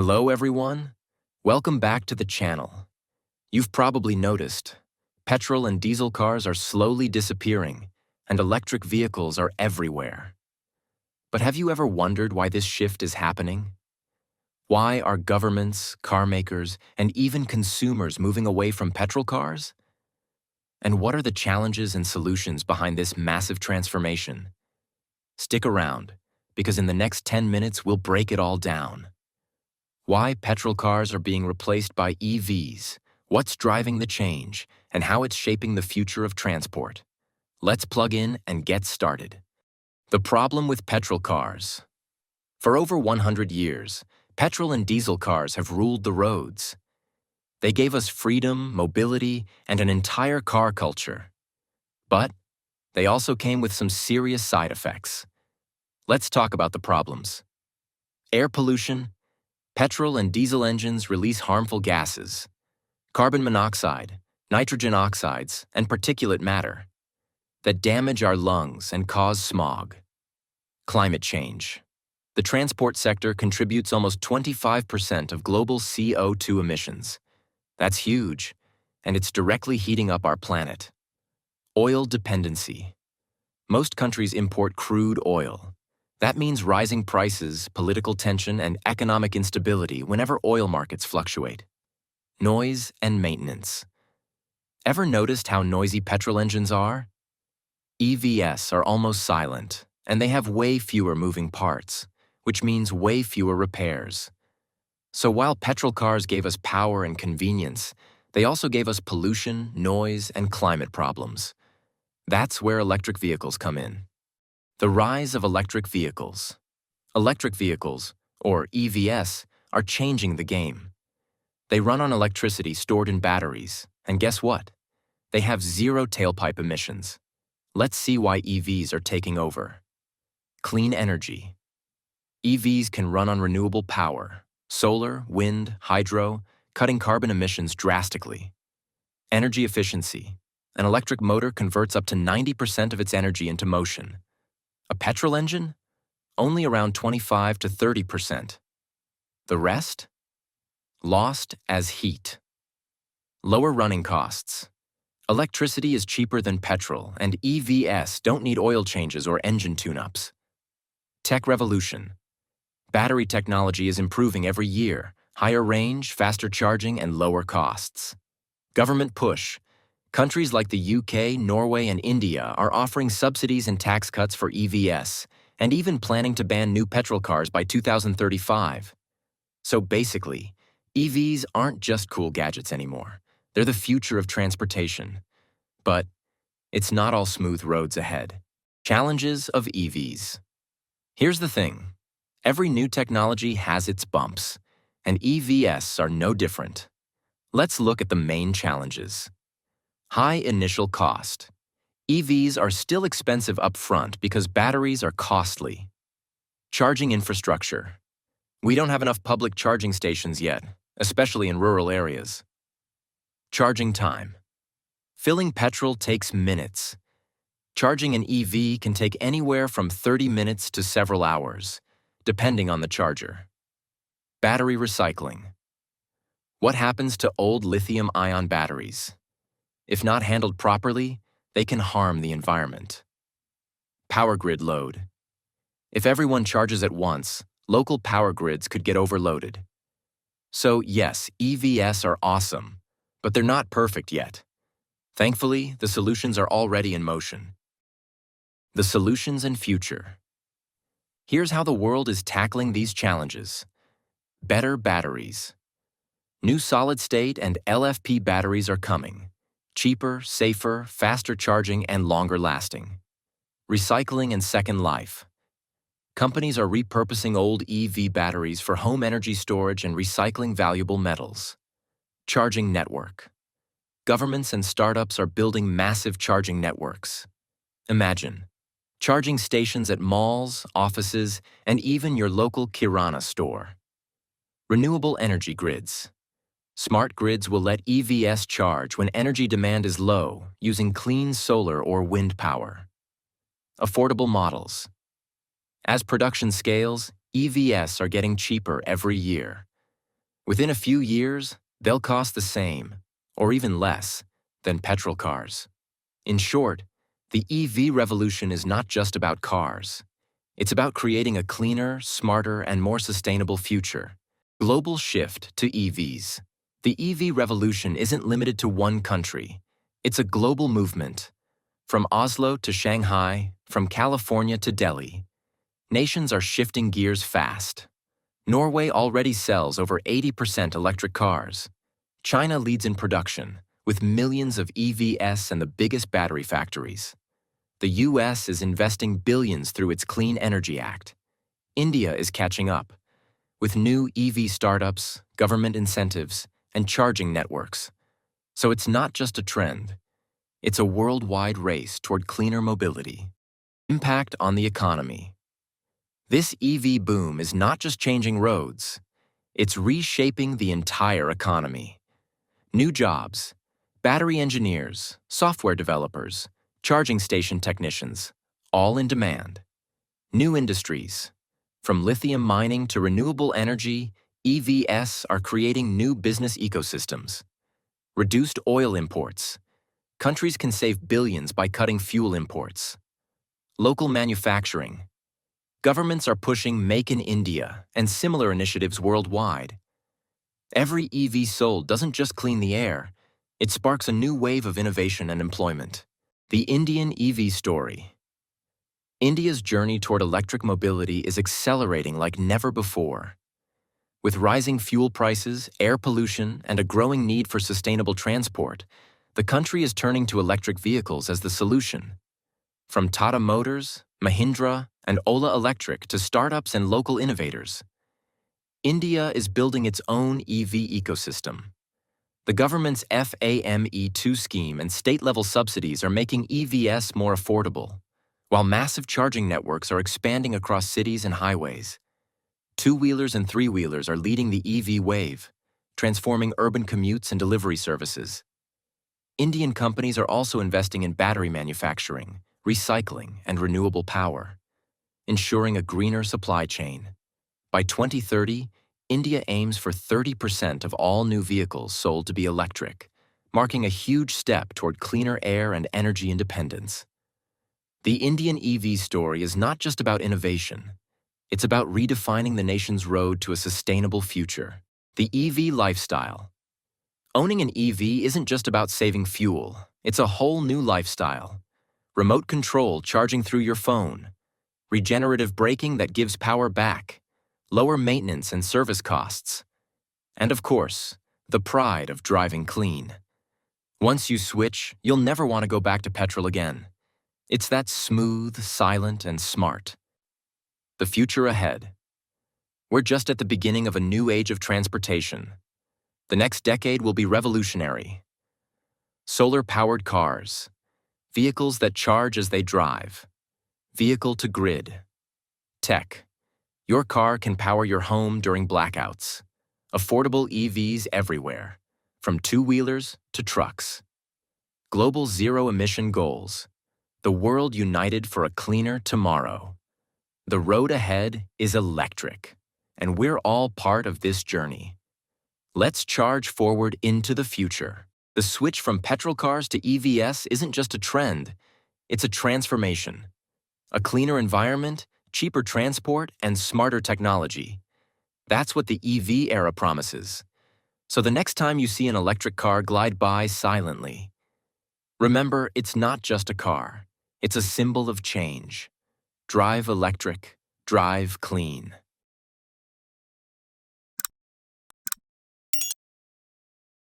Hello everyone, welcome back to the channel. You've probably noticed, petrol and diesel cars are slowly disappearing and electric vehicles are everywhere. But have you ever wondered why this shift is happening? Why are governments, car makers, and even consumers moving away from petrol cars? And what are the challenges and solutions behind this massive transformation? Stick around, because in the next 10 minutes we'll break it all down. Why petrol cars are being replaced by EVs, what's driving the change, and how it's shaping the future of transport. Let's plug in and get started. The problem with petrol cars. For over 100 years, petrol and diesel cars have ruled the roads. They gave us freedom, mobility, and an entire car culture. But they also came with some serious side effects. Let's talk about the problems. Air pollution. Petrol and diesel engines release harmful gases, carbon monoxide, nitrogen oxides, and particulate matter that damage our lungs and cause smog. Climate change. The transport sector contributes almost 25% of global CO2 emissions. That's huge, and it's directly heating up our planet. Oil dependency. Most countries import crude oil. That means rising prices, political tension, and economic instability whenever oil markets fluctuate. Noise and maintenance. Ever noticed how noisy petrol engines are? EVs are almost silent, and they have way fewer moving parts, which means way fewer repairs. So while petrol cars gave us power and convenience, they also gave us pollution, noise, and climate problems. That's where electric vehicles come in. The rise of electric vehicles. Electric vehicles, or EVs, are changing the game. They run on electricity stored in batteries, and guess what? They have zero tailpipe emissions. Let's see why EVs are taking over. Clean energy. EVs can run on renewable power, solar, wind, hydro, cutting carbon emissions drastically. Energy efficiency. An electric motor converts up to 90% of its energy into motion. A petrol engine? Only around 25 to 30%. The rest? Lost as heat. Lower running costs. Electricity is cheaper than petrol, and EVs don't need oil changes or engine tune-ups. Tech revolution. Battery technology is improving every year. Higher range, faster charging, and lower costs. Government push. Countries like the UK, Norway, and India are offering subsidies and tax cuts for EVs, and even planning to ban new petrol cars by 2035. So basically, EVs aren't just cool gadgets anymore. They're the future of transportation. But it's not all smooth roads ahead. Challenges of EVs. Here's the thing. Every new technology has its bumps, and EVs are no different. Let's look at the main challenges. High initial cost. EVs are still expensive up front because batteries are costly. Charging infrastructure. We don't have enough public charging stations yet, especially in rural areas. Charging time. Filling petrol takes minutes. Charging an EV can take anywhere from 30 minutes to several hours, depending on the charger. Battery recycling. What happens to old lithium-ion batteries? If not handled properly, they can harm the environment. Power grid load. If everyone charges at once, local power grids could get overloaded. So yes, EVs are awesome, but they're not perfect yet. Thankfully, the solutions are already in motion. The solutions and future. Here's how the world is tackling these challenges. Better batteries. New solid-state and LFP batteries are coming. Cheaper, safer, faster charging, and longer lasting. Recycling and second life. Companies are repurposing old EV batteries for home energy storage and recycling valuable metals. Charging network. Governments and startups are building massive charging networks. Imagine charging stations at malls, offices, and even your local Kirana store. Renewable energy grids. Smart grids will let EVs charge when energy demand is low using clean solar or wind power. Affordable models. As production scales, EVs are getting cheaper every year. Within a few years, they'll cost the same, or even less, than petrol cars. In short, the EV revolution is not just about cars. It's about creating a cleaner, smarter, and more sustainable future. Global shift to EVs. The EV revolution isn't limited to one country. It's a global movement. From Oslo to Shanghai, from California to Delhi, nations are shifting gears fast. Norway already sells over 80% electric cars. China leads in production, with millions of EVs and the biggest battery factories. The US is investing billions through its Clean Energy Act. India is catching up, with new EV startups, government incentives, and charging networks. So it's not just a trend. It's a worldwide race toward cleaner mobility. Impact on the economy. This EV boom is not just changing roads. It's reshaping the entire economy. New jobs, battery engineers, software developers, charging station technicians, all in demand. New industries. From lithium mining to renewable energy, EVs are creating new business ecosystems. Reduced oil imports. Countries can save billions by cutting fuel imports. Local manufacturing. Governments are pushing Make in India and similar initiatives worldwide. Every EV sold doesn't just clean the air, it sparks a new wave of innovation and employment. The Indian EV story. India's journey toward electric mobility is accelerating like never before. With rising fuel prices, air pollution, and a growing need for sustainable transport, the country is turning to electric vehicles as the solution. From Tata Motors, Mahindra, and Ola Electric to startups and local innovators, India is building its own EV ecosystem. The government's FAME2 scheme and state-level subsidies are making EVs more affordable, while massive charging networks are expanding across cities and highways. Two-wheelers and three-wheelers are leading the EV wave, transforming urban commutes and delivery services. Indian companies are also investing in battery manufacturing, recycling, and renewable power, ensuring a greener supply chain. By 2030, India aims for 30% of all new vehicles sold to be electric, marking a huge step toward cleaner air and energy independence. The Indian EV story is not just about innovation. It's about redefining the nation's road to a sustainable future. The EV lifestyle. Owning an EV isn't just about saving fuel. It's a whole new lifestyle. Remote control charging through your phone, regenerative braking that gives power back, lower maintenance and service costs, and of course, the pride of driving clean. Once you switch, you'll never want to go back to petrol again. It's that smooth, silent, and smart. The future ahead. We're just at the beginning of a new age of transportation. The next decade will be revolutionary. Solar-powered cars, vehicles that charge as they drive, vehicle-to-grid, tech. Your car can power your home during blackouts. Affordable EVs everywhere, from two-wheelers to trucks. Global zero-emission goals. The world united for a cleaner tomorrow. The road ahead is electric, and we're all part of this journey. Let's charge forward into the future. The switch from petrol cars to EVs isn't just a trend, it's a transformation. A cleaner environment, cheaper transport, and smarter technology. That's what the EV era promises. So the next time you see an electric car glide by silently, remember it's not just a car. It's a symbol of change. Drive electric, drive clean.